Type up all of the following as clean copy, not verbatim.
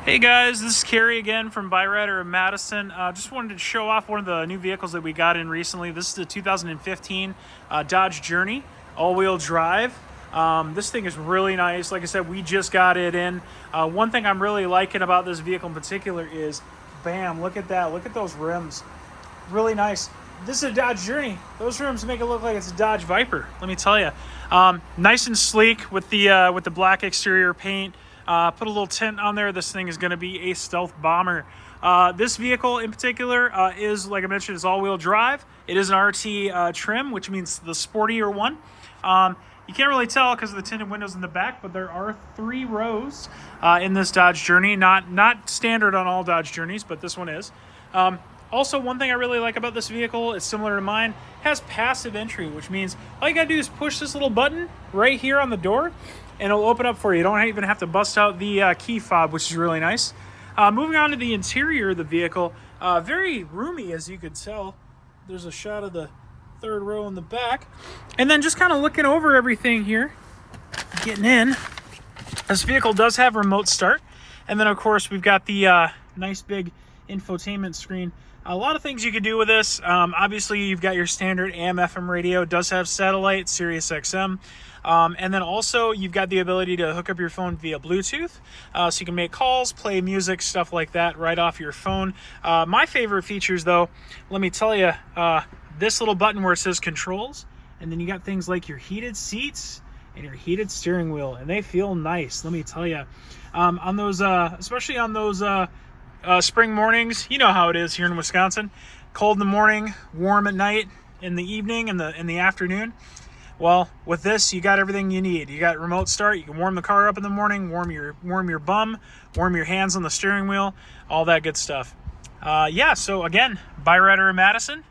Hey guys, this is Kerry again from Byrider Madison. Just wanted to show off one of the new vehicles that we got in recently. This is the 2015 Dodge Journey, all-wheel drive. This thing is really nice. Like I said, we just got it in. One thing I'm really liking about this vehicle in particular is, bam, look at that. Look at those rims. Really nice. This is a Dodge Journey. Those rims make it look like it's a Dodge Viper, let me tell you. Nice and sleek with the black exterior paint. Put a little tint on there. This thing is going to be a stealth bomber. This vehicle in particular is, like I mentioned, is all-wheel drive. It is an RT trim, which means the sportier one. You can't really tell because of the tinted windows in the back, but there are 3 rows in this Dodge Journey. Not standard on all Dodge Journeys, but this one is. Also, one thing I really like about this vehicle, it's similar to mine, has passive entry, which means all you gotta do is push this little button right here on the door, and it'll open up for you. You don't even have to bust out the key fob, which is really nice. Moving on to the interior of the vehicle, very roomy, as you could tell. There's a shot of the 3rd row in the back. And then just kind of looking over everything here, getting in, this vehicle does have remote start. And then, of course, we've got the nice big infotainment screen. A lot of things you could do with this. Obviously, you've got your standard AM/FM radio. It does have satellite, Sirius XM. And then also, you've got the ability to hook up your phone via Bluetooth. So you can make calls, play music, stuff like that right off your phone. My favorite features, though, let me tell you, this little button where it says controls. And then you got things like your heated seats and your heated steering wheel. And they feel nice, let me tell you. On those, especially on those spring mornings, you know how it is here in Wisconsin. Cold in the morning, warm at night, in the evening, in the afternoon. Well, with this, you got everything you need. You got remote start. You can warm the car up in the morning, warm your bum, warm your hands on the steering wheel, all that good stuff. Yeah, so again, Byrider Madison,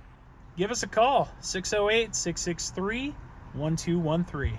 give us a call, 608-663-1213.